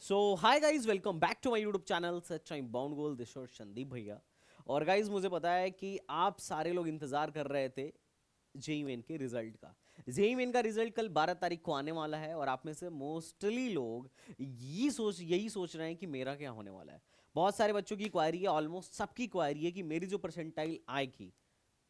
So hi guys, welcome back to my YouTube channel such time bound goal this और संदीप भैया। और guys, मुझे पता है कि आप सारे लोग इंतजार कर रहे थे जेई मेन के रिजल्ट का। जेई मेन का रिजल्ट कल 12 तारीख को आने वाला है और आप में से मोस्टली लोग यही सोच रहे हैं कि मेरा क्या होने वाला है। बहुत सारे बच्चों की क्वारी है, ऑलमोस्ट सबकी क्वारी है कि मेरी जो परसेंटाइल आएगी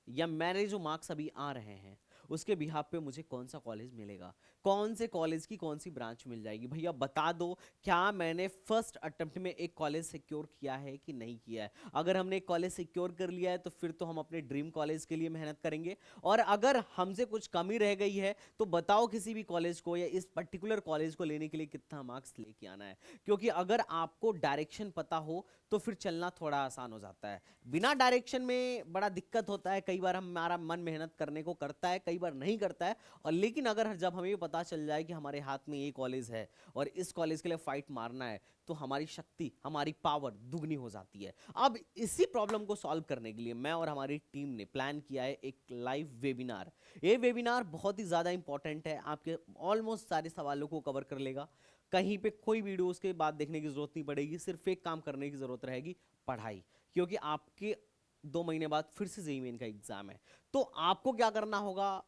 या मेरे जो मार्क्स अभी आ रहे हैं उसके बिहाफ पे मुझे कौन सा कॉलेज मिलेगा, कौन से कॉलेज की कौन सी ब्रांच मिल जाएगी। भैया बता दो, क्या मैंने फर्स्ट अटेम्प्ट में एक कॉलेज सिक्योर किया है कि नहीं किया है। अगर हमने एक कॉलेज सिक्योर कर लिया है तो फिर तो हम अपने ड्रीम कॉलेज के लिए मेहनत करेंगे। और अगर हमसे कुछ कमी रह गई है तो बताओ किसी भी कॉलेज को या इस पर्टिकुलर कॉलेज को लेने के लिए कितना मार्क्स लेके आना है। क्योंकि अगर आपको डायरेक्शन पता हो तो फिर चलना थोड़ा आसान हो जाता है। बिना डायरेक्शन में बड़ा दिक्कत होता है, कई बार हमारा मन मेहनत करने को करता है, कई बार नहीं करता है। और लेकिन अगर जब हमें पता चल जाए कि हमारे हाथ में ये कॉलेज है और इस कॉलेज के लिए फाइट मारना है तो हमारी शक्ति, हमारी पावर दुगनी हो जाती है। अब इसी प्रॉब्लम को सॉल्व करने के लिए मैं और हमारी टीम ने प्लान किया है एक लाइव वेबिनार। ये वेबिनार बहुत ही ज़्यादा इंपॉर्टेंट है, आपके ऑलमोस्ट सारे सवालों को कवर कर लेगा। कहीं पे कोई वीडियोस के बाद देखने की जरूरत नहीं पड़ेगी, सिर्फ एक काम करने की जरूरत रहेगी, पढ़ाई। क्योंकि आपके 2 महीने बाद फिर से जेईई मेन का एग्जाम है। तो आपको क्या करना होगा,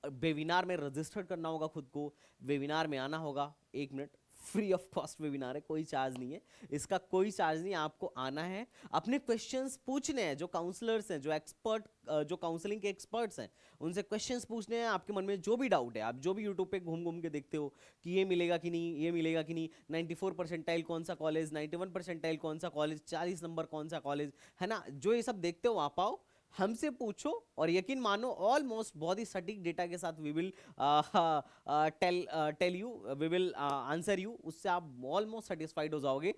वेबिनार में रजिस्टर करना होगा खुद को, वेबिनार में आना होगा। 1 minute, free of cost webinar है, कोई चार्ज नहीं है, इसका कोई चार्ज नहीं। आपको आना है, अपने क्वेश्चंस पूछने हैं, जो काउंसलर्स हैं, जो एक्सपर्ट, जो काउंसलिंग के एक्सपर्ट्स हैं, उनसे क्वेश्चंस पूछने हैं। आपके मन में जो भी डाउट है, आप जो भी यूट्यूब पे घूम घूम के देखते हो कि ये मिलेगा कि नहीं, ये मिलेगा कि नहीं, 94 परसेंटाइल कौन सा कॉलेज, 91 परसेंटाइल कौन सा कॉलेज, 40 नंबर कौन सा कॉलेज, है ना, जो ये सब देखते हो आप आओ, हमसे पूछो और यकीन मानो ऑलमोस्ट बहुत ही सटीक डेटा के साथ we will tell you, we will answer you. उससे आप ऑलमोस्ट सेटिस्फाइड हो जाओगे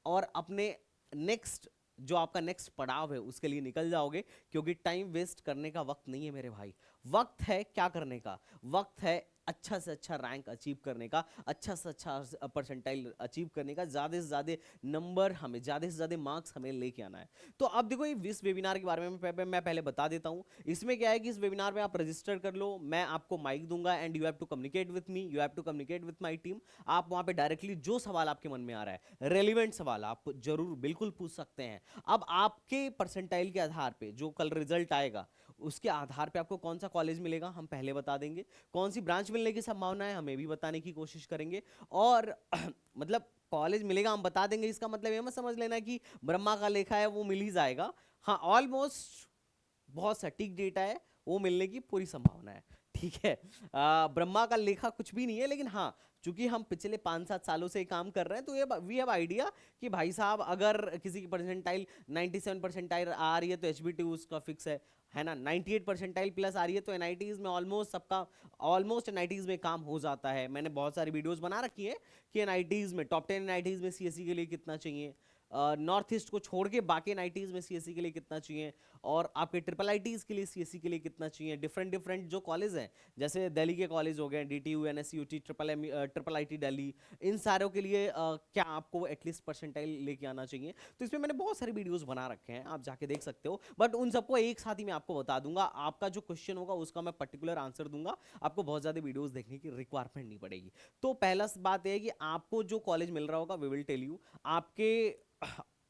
और अपने नेक्स्ट, जो आपका नेक्स्ट पड़ाव है उसके लिए निकल जाओगे। क्योंकि टाइम वेस्ट करने का वक्त नहीं है मेरे भाई, वक्त है क्या करने का, वक्त है अच्छा से अच्छा रैंक अचीव करने का, अच्छा से अच्छा परसेंटाइल अचीव करने का, ज़्यादा से ज़्यादा नंबर हमें, ज़्यादा से ज़्यादा मार्क्स हमें लेके आना है। तो अब देखो, इस वेबिनार के बारे में मैं पहले बता देता हूँ। इसमें क्या है कि इस वेबिनार में आप रजिस्टर कर लो, मैं आपको माइक दूंगा and you have to communicate with me, you have to communicate with my team. आप वहाँ पे डायरेक्टली जो सवाल आपके मन में आ रहा है, रेलिवेंट सवाल, आप जरूर बिल्कुल पूछ सकते हैं। अब आपके परसेंटाइल के आधार पे जो कल रिजल्ट आएगा उसके आधार पे आपको कौन सा कॉलेज मिलेगा हम पहले बता देंगे, कौन सी ब्रांच मिलने की संभावना है हमें भी बताने की कोशिश करेंगे। और मतलब कॉलेज मिलेगा हम बता देंगे, इसका मतलब ये मत समझ लेना कि ब्रह्मा का लेखा है वो मिल ही जाएगा। हाँ, ऑलमोस्ट बहुत सटीक डेटा है, वो मिलने की पूरी संभावना है। ठीक है, ब्रह्मा का लेखा कुछ भी नहीं है, लेकिन हाँ, चूंकि हम पिछले 5-7 सालों से काम कर रहे हैं तो ये वी हैव आइडिया कि भाई साहब अगर किसी की परसेंटाइल 97 परसेंटाइल आ रही है तो एचबीटी उसका फिक्स है ना, 98 परसेंटाइल प्लस आ रही है तो एनआईटीज में ऑलमोस्ट सबका, ऑलमोस्ट एनआईटीज में काम हो जाता है। मैंने बहुत सारी वीडियोस बना रखी है कि एनआईटीज में टॉप 10 एनआईटीज में सीएससी के लिए कितना चाहिए, नॉर्थ ईस्ट को छोड़ के बाकी एनआईटीज में सीएससी के लिए कितना चाहिए, और आपके ट्रिपल आईटीज के लिए सीएससी के लिए कितना चाहिए। डिफरेंट डिफरेंट जो कॉलेज हैं, जैसे दिल्ली के कॉलेज हो गए, DTU, NSUT, triple IT Delhi, इन सारों के लिए क्या आपको एटलीस्ट परसेंटाइल लेके आना चाहिए। तो इसमें मैंने बहुत सारे वीडियोस बना रखे हैं, आप जाके देख सकते हो, बट उन सबको एक साथ ही मैं आपको बता दूंगा। आपका जो क्वेश्चन होगा उसका मैं पर्टिकुलर आंसर दूंगा, आपको बहुत ज्यादा वीडियोस देखने की रिक्वायरमेंट नहीं पड़ेगी। तो पहला बात यह है कि आपको जो कॉलेज मिल रहा होगा वी विल टेल यू। आपके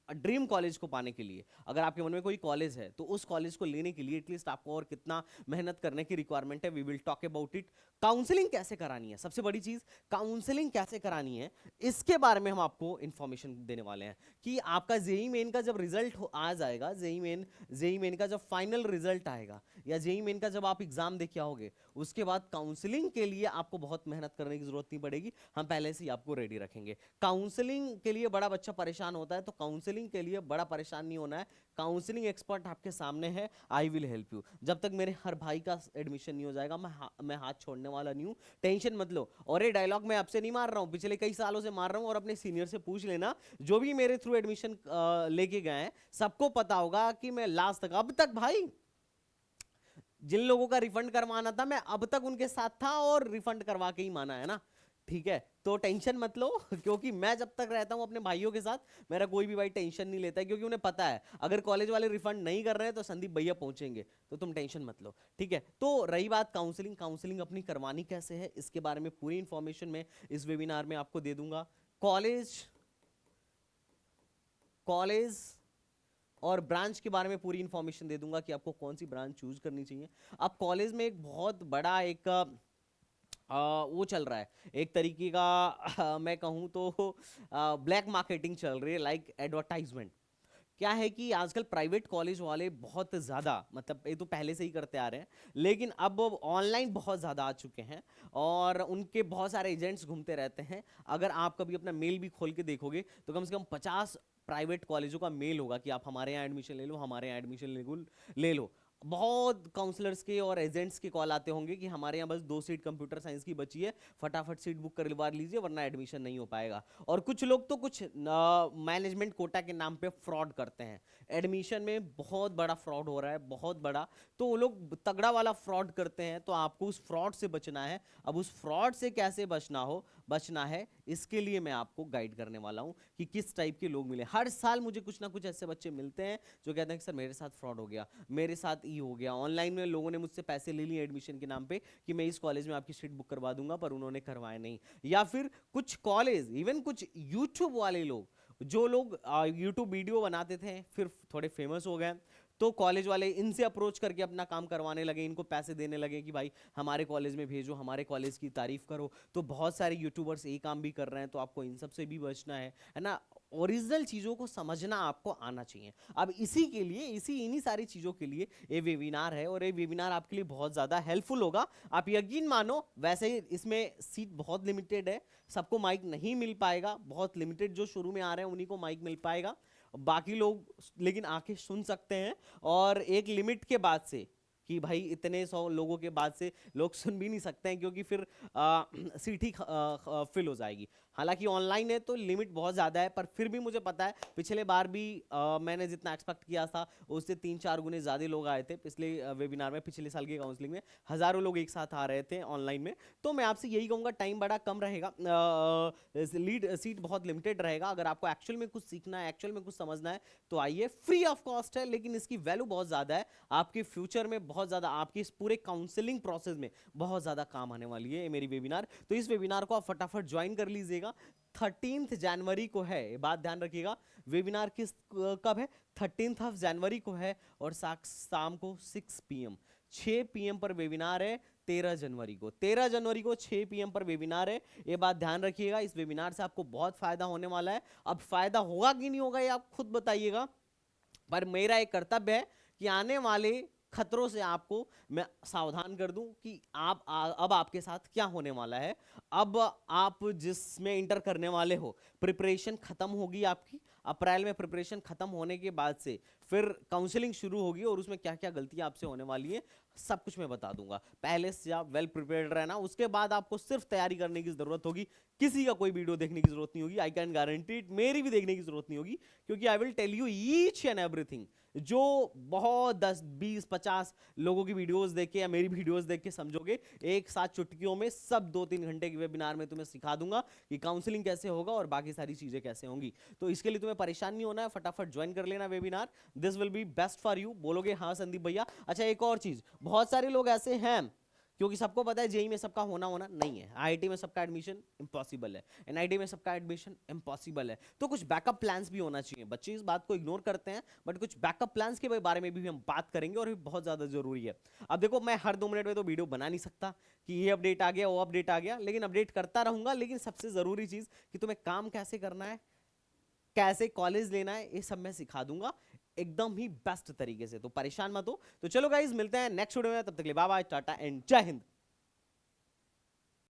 ड्रीम कॉलेज को पाने के लिए, अगर आपके मन में कोई कॉलेज है तो उस कॉलेज को लेने के लिए एटलीस्ट आपको और कितना मेहनत करने की रिक्वायरमेंट है, we will talk about it. Counselling कैसे करानी है, सबसे बड़ी चीज, काउंसलिंग कैसे करानी है, इसके बारे में हम आपको इंफॉर्मेशन देने वाले हैं। कि आपका जेई मेन का जब रिजल्ट आ जाएगा, जेई मेन का जब फाइनल रिजल्ट आएगा, या जेई मेन का जब आप एग्जाम दे के आओगे, उसके बाद काउंसलिंग के लिए आपको बहुत मेहनत करने की जरूरत नहीं पड़ेगी, हम पहले से ही आपको रेडी रखेंगे। काउंसलिंग के लिए बड़ा बच्चा परेशान होता है, तो काउंसलिंग के लिए बड़ा परेशान नहीं होना है, काउंसलिंग एक्सपर्ट आपके सामने है, आई विल हेल्प यू। जब तक मेरे हर भाई का एडमिशन नहीं हो जाएगा मैं हाथ छोड़ने वाला नहीं हूं, टेंशन मत लो। और ये डायलॉग मैं आपसे नहीं मार रहा हूं, पिछले कई सालों से मार रहा हूं, और अपने सीनियर से पूछ लेना, जो भी मेरे थ्रू एडमिशन लेके गए हैं सबको पता होगा कि मैं लास्ट तक, अब तक भाई, जिन लोगों का रिफंड करवाना था मैं अब तक उनके साथ था और रिफंड करवा के ही माना है ना। ठीक है, तो टेंशन मत लो क्योंकि मैं जब तक रहता हूं अपने भाइयों के साथ, मेरा कोई भी भाई टेंशन नहीं लेता है, क्योंकि उन्हें पता है अगर कॉलेज वाले रिफंड नहीं कर रहे हैं तो संदीप भैया पहुंचेंगे, तो तुम टेंशन मत लो। ठीक है, तो रही बात काउंसलिंग, काउंसलिंग अपनी करवानी कैसे है इसके बारे में पूरी इंफॉर्मेशन मैं इस वेबिनार में आपको दे दूंगा। कॉलेज कॉलेज और ब्रांच के बारे में पूरी इंफॉर्मेशन दे दूंगा कि आपको कौन सी ब्रांच चूज करनी चाहिए। अब कॉलेज में एक बहुत बड़ा एक वो चल रहा है, एक तरीके का मैं कहूँ तो ब्लैक मार्केटिंग चल रही है, लाइक एडवर्टाइजमेंट। क्या है कि आजकल प्राइवेट कॉलेज वाले बहुत ज़्यादा, मतलब ये तो पहले से ही करते आ रहे हैं, लेकिन अब ऑनलाइन बहुत ज़्यादा आ चुके हैं और उनके बहुत सारे एजेंट्स घूमते रहते हैं। अगर आप कभी अपना मेल भी खोल के देखोगे तो कम से कम 50 प्राइवेट कॉलेजों का मेल होगा कि आप हमारे यहाँ एडमिशन ले लो, हमारे यहाँ एडमिशन ले लो। बहुत काउंसलर्स के और एजेंट्स के कॉल आते होंगे कि हमारे यहाँ बस 2 सीट कंप्यूटर साइंस की बची है, फटाफट सीट बुक करवा लीजिए वरना एडमिशन नहीं हो पाएगा। और कुछ लोग तो कुछ मैनेजमेंट कोटा के नाम पे फ्रॉड करते हैं। एडमिशन में बहुत बड़ा फ्रॉड हो रहा है, बहुत बड़ा। तो वो लोग तगड़ा वाला फ्रॉड करते हैं, तो आपको उस फ्रॉड से बचना है। अब उस फ्रॉड से कैसे बचना है, इसके लिए मैं आपको गाइड करने वाला हूं कि किस टाइप के लोग मिले। हर साल मुझे कुछ ना कुछ ऐसे बच्चे मिलते हैं जो कहते हैं कि सर मेरे साथ फ्रॉड हो गया, मेरे साथ ये हो गया। ऑनलाइन में लोगों ने मुझसे पैसे ले लिए एडमिशन के नाम पे कि मैं इस कॉलेज में आपकी सीट बुक करवा दूंगा, पर उन्होंने करवाया नहीं। या फिर कुछ कॉलेज, इवन कुछ यूट्यूब वाले लोग, जो लोग यूट्यूब वीडियो बनाते थे फिर थोड़े फेमस हो गए, तो कॉलेज वाले इनसे अप्रोच करके अपना काम करवाने लगे, इनको पैसे देने लगे कि भाई हमारे कॉलेज में भेजो, हमारे कॉलेज की तारीफ करो। तो बहुत सारे यूट्यूबर्स ये काम भी कर रहे हैं, तो आपको इन सब से भी बचना है ना। ओरिजिनल चीज़ों को समझना आपको आना चाहिए। अब इसी के लिए, इन्हीं सारी चीज़ों के लिए ये वेबिनार है, और ये वेबिनार आपके लिए बहुत ज़्यादा हेल्पफुल होगा। आप यकीन मानो, वैसे ही इसमें सीट बहुत लिमिटेड है, सबको माइक नहीं मिल पाएगा, बहुत लिमिटेड जो शुरू में आ रहे हैं उन्हीं को माइक मिल पाएगा, बाकी लोग लेकिन आके सुन सकते हैं। और एक लिमिट के बाद से, कि भाई इतने 100 लोगों के बाद से लोग सुन भी नहीं सकते हैं, क्योंकि फिर सीट ही फिल हो जाएगी। हालांकि ऑनलाइन है तो लिमिट बहुत ज़्यादा है, पर फिर भी मुझे पता है पिछले बार भी मैंने जितना एक्सपेक्ट किया था उससे 3-4 गुने ज़्यादा लोग आए थे पिछले वेबिनार में। पिछले साल की काउंसलिंग में हज़ारों लोग एक साथ आ रहे थे ऑनलाइन में। तो मैं आपसे यही कहूँगा, टाइम बड़ा कम रहेगा, लीड सीट बहुत लिमिटेड रहेगा। अगर आपको एक्चुअल में कुछ सीखना है, एक्चुअल में कुछ समझना है, तो आइए। फ्री ऑफ कॉस्ट है, लेकिन इसकी वैल्यू बहुत ज़्यादा है आपके फ्यूचर में, बहुत ज़्यादा आपकी इस पूरे काउंसलिंग प्रोसेस में बहुत ज़्यादा काम आने वाली है मेरी वेबिनार। तो इस वेबिनार को आप फटाफट ज्वाइन कर लीजिएगा। 13 जनवरी को है, बात ध्यान रखिएगा। वेबिनार किस कब है? 13 जनवरी को है, और शाम को 6 PM 6 PM पर वेबिनार है। 13 जनवरी को 6 PM पर वेबिनार है, ये बात ध्यान रखिएगा। इस वेबिनार से आपको बहुत फायदा होने वाला है। अब फायदा होगा कि नहीं होगा ये आप खुद बताइएगा, पर मेरा एक कर्तव्य है कि आने वाले खतरों से आपको मैं सावधान कर दूं कि अब आपके साथ क्या होने वाला है। अब आप जिसमें इंटर करने वाले हो, प्रिपरेशन खत्म होगी आपकी। अप्रैल में प्रिपरेशन खत्म होने के बाद से फिर काउंसलिंग शुरू होगी, और उसमें क्या क्या गलतियां आपसे होने वाली है सब कुछ मैं बता दूंगा। पहले से आप वेल प्रिपेयर्ड रहना, उसके बाद आपको सिर्फ तैयारी करने की जरूरत होगी। किसी का कोई वीडियो देखने की जरूरत नहीं होगी, आई कैन गारंटी इट। मेरी भी देखने की जरूरत नहीं होगी, क्योंकि I will tell you each and everything. जो बहुत 10, 20, 50 लोगों की वीडियोस देख के या मेरी वीडियोस देख के समझोगे, एक साथ चुटकियों में सब 2-3 घंटे के वेबिनार में तुम्हें सिखा दूंगा कि काउंसलिंग कैसे होगा और बाकी सारी चीजें कैसे होंगी। तो इसके लिए तुम्हें परेशान नहीं होना है, फटाफट ज्वाइन कर लेना webinar. This will be best for you. बोलोगे हाँ संदीप भैया। अच्छा, एक और चीज, बहुत सारे लोग ऐसे हैं, क्योंकि सबको पता है जेई में सबका होना नहीं है, आईआईटी में सबका एडमिशन इम्पॉसिबल है, एनआईटी में सबका एडमिशन इम्पॉसिबल है। तो कुछ बैकअप प्लान्स भी होना चाहिए। बच्चे इस बात को इग्नोर करते हैं, बट कुछ बैकअप प्लान्स के बारे में भी हम बात करेंगे, और ये बहुत ज़्यादा जरूरी है। अब देखो, मैं हर 2 मिनट में तो वीडियो बना नहीं सकता कि ये अपडेट आ गया, वो अपडेट आ गया, लेकिन अपडेट करता रहूंगा। लेकिन सबसे ज़रूरी चीज़ कि तुम्हें काम कैसे करना है, कैसे कॉलेज लेना है, ये सब मैं सिखा दूंगा एकदम ही बेस्ट तरीके से। तो परेशान मत हो। तो चलो गाइज, मिलते हैं नेक्स्ट वीडियो में, तब तक के लिए बाय बाय, टाटा एंड जय हिंद।